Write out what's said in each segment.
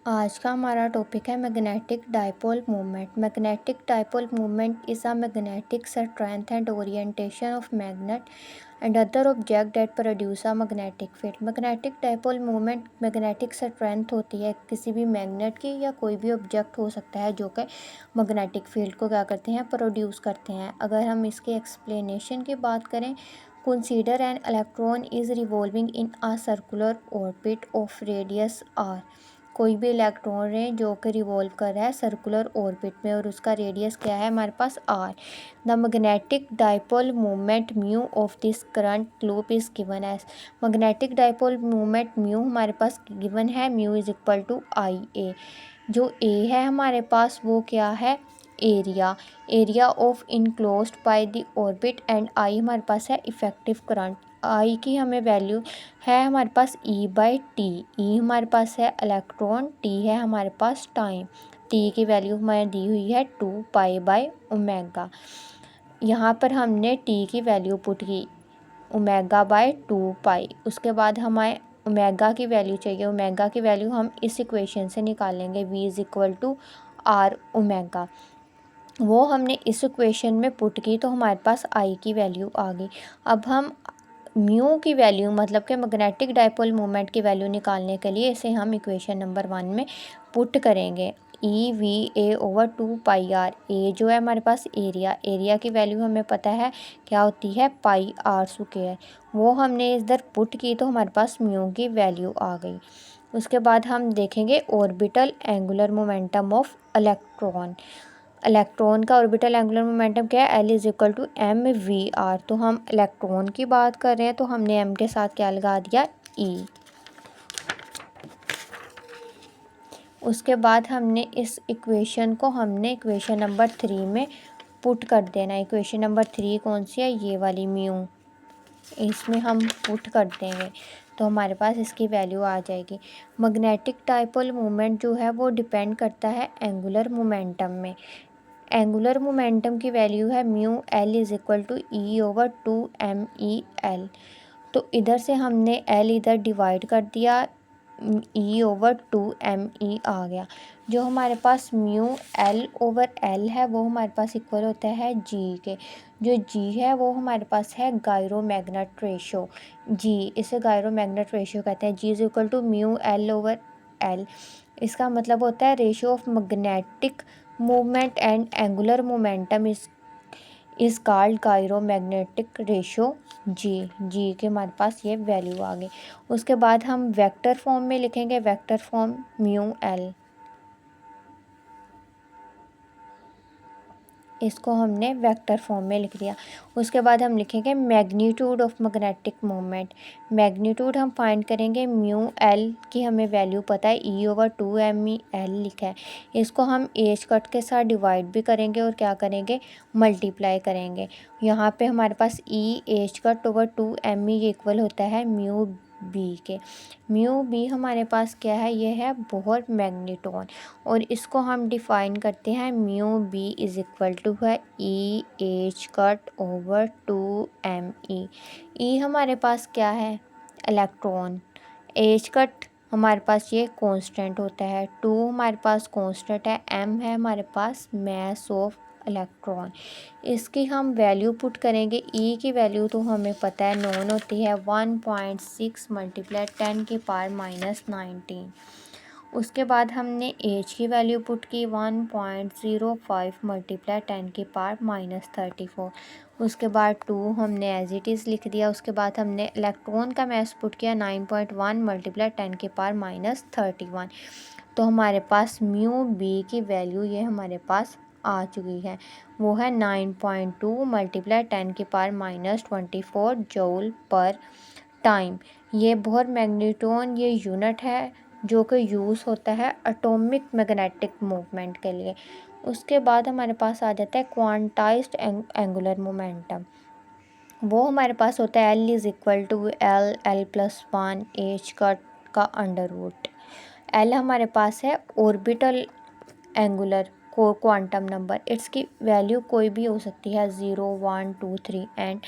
आज का हमारा टॉपिक है magnetic dipole movement. Magnetic dipole movement is a magnetic strength and orientation of magnet and other object that produce a magnetic field. Magnetic dipole movement magnetic strength होती है किसी भी magnet की या कोई भी ऑब्जेक्ट हो सकता है जो कि मैग्नेटिक फील्ड को क्या करते हैं, प्रोड्यूस करते हैं। अगर हम इसके एक्सप्लेनेशन की बात करें, consider an electron is revolving in a circular orbit of radius R. कोई भी इलेक्ट्रॉन है जो कि रिवॉल्व कर रहा है सर्कुलर ऑर्बिट में और उसका रेडियस क्या है हमारे पास R. The magnetic dipole movement mu of this current loop is given as. Magnetic dipole movement mu हमारे पास गिवन है, mu is equal to I A. जो ए है हमारे पास वो क्या है, area of enclosed by the orbit and I हमारे पास है इफेक्टिव करंट। आई की हमें वैल्यू है हमारे पास ई बाई टी। ई हमारे पास है इलेक्ट्रॉन, टी है हमारे पास टाइम। टी की वैल्यू हमें दी हुई है 2 पाई बाई ओमेगा। यहाँ पर हमने टी की वैल्यू पुट की ओमेगा बाय 2 पाई। उसके बाद हमें ओमेगा की वैल्यू चाहिए। ओमेगा की वैल्यू हम इस इक्वेशन से निकालेंगे, v is equal to r omega. वो हमने इस इक्वेशन में पुट की तो हमारे पास आई की वैल्यू आ गई। अब हम म्यू की वैल्यू मतलब कि मैग्नेटिक डाइपोल मोमेंट की वैल्यू निकालने के लिए इसे हम इक्वेशन नंबर 1 में पुट करेंगे। E V A over 2 pi R. A जो है हमारे पास एरिया की वैल्यू हमें पता है क्या होती है, पाई आर स्क्वायर। वो हमने इधर पुट की तो हमारे पास म्यू की वैल्यू आ गई। उसके बाद हम देखेंगे orbital angular momentum of electron का ऑर्बिटल एंगुलर मोमेंटम क्या है, L is equal to m v r. तो हम इलेक्ट्रॉन की बात कर रहे हैं तो हमने एम के साथ क्या लगा दिया, ई। उसके बाद हमने इस इक्वेशन को इक्वेशन नंबर 3 में पुट कर देना। इक्वेशन नंबर 3 कौन सी है, ये वाली म्यू, इसमें हम पुट कर देंगे तो हमारे पास इसकी वैल्यू आ जाएगी। मैग्नेटिक डाइपोल मोमेंट जो है वो डिपेंड करता है एंगुलर मोमेंटम में। एंगुलर मोमेंटम की वैल्यू है mu L is equal to e over 2 MEL। तो इधर से हमने एल इधर डिवाइड कर दिया, ई ओवर 2 ME आ गया। जो हमारे पास म्यू एल ओवर एल है वो हमारे पास इक्वल होता है जी के। जो जी है वो हमारे पास है गायरोमैग्नेट रेशो जी। इसे गायरोमैग्नेट रेशो कहते हैं। G is equal to mu L over L. इसका मतलब होता है ratio of magnetic movement and angular momentum is called gyromagnetic ratio G के हमारे पास ये वैल्यू आ गई। उसके बाद हम वेक्टर फॉर्म में लिखेंगे, वेक्टर फॉर्म म्यू एल। इसको हमने वेक्टर फॉर्म में लिख दिया। उसके बाद हम लिखेंगे magnitude of magnetic moment. Magnitude हम फाइंड करेंगे, म्यू एल की हमें वैल्यू पता है, ई ओवर 2 MEL लिखा है। इसको हम एज कट के साथ डिवाइड भी करेंगे और क्या करेंगे, मल्टीप्लाई करेंगे। यहाँ पे हमारे पास E H cut over 2 ME equal होता है म्यू बी के। म्यू बी हमारे पास क्या है, ये है बोहर मैग्नेटॉन और इसको हम डिफ़ाइन करते हैं, mu B is equal to है E H cut over 2 ME। E हमारे पास क्या है, इलेक्ट्रॉन। एच कट हमारे पास ये कांस्टेंट होता है, 2 हमारे पास कांस्टेंट है, एम है हमारे पास मैस ऑफ इलेक्ट्रॉन। इसकी हम वैल्यू पुट करेंगे। ई की वैल्यू तो हमें पता है नॉन होती है 1.6 मल्टीप्लाई 10 की पावर -19। उसके बाद हमने एज की वैल्यू पुट की 1.05 मल्टीप्लाई 10 की पावर -34। उसके बाद 2 हमने एज इट इज़ लिख दिया। उसके बाद हमने इलेक्ट्रॉन का मैस पुट किया 9.1 मल्टीप्लाई 10 की पावर -31। तो हमारे पास म्यू बी की वैल्यू ये हमारे पास आ चुकी है, वो है 9.2 मल्टीप्लाई 10 की पावर -24 जूल पर टाइम। ये बोहर मैग्नेटॉन ये यूनिट है जो कि यूज़ होता है एटॉमिक मैग्नेटिक मूवमेंट के लिए। उसके बाद हमारे पास आ जाता है क्वांटाइज्ड एंगुलर मोमेंटम। वो हमारे पास होता है L is equal to L plus 1 H का अंडर रूट। एल हमारे पास है ऑर्बिटल एंगुलर क्वांटम नंबर। इसकी वैल्यू कोई भी हो सकती है, 0 1 2 3 एंड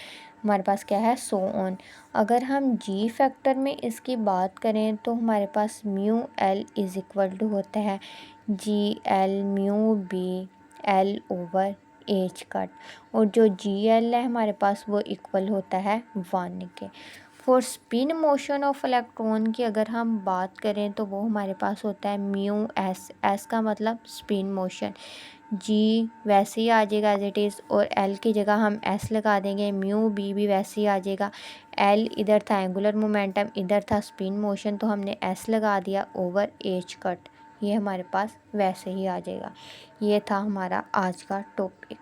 हमारे पास क्या है, सो ऑन। अगर हम जी फैक्टर में इसकी बात करें तो हमारे पास mu L is equal to होता है G L mu B L over H cut, और जो जी एल है हमारे पास वो इक्वल होता है 1 के। For spin motion of electron की अगर हम बात करें तो वो हमारे पास होता है म्यू एस, एस का मतलब स्पिन मोशन, जी वैसे ही आ जाएगा एज इट इज़, और एल की जगह हम एस लगा देंगे, म्यू बी भी वैसे ही आ जाएगा, एल इधर था एंगुलर मोमेंटम, इधर था स्पिन मोशन, तो हमने एस लगा दिया ओवर एच कट, ये हमारे पास वैसे ही आ जाएगा। ये था हमारा आज का टॉपिक।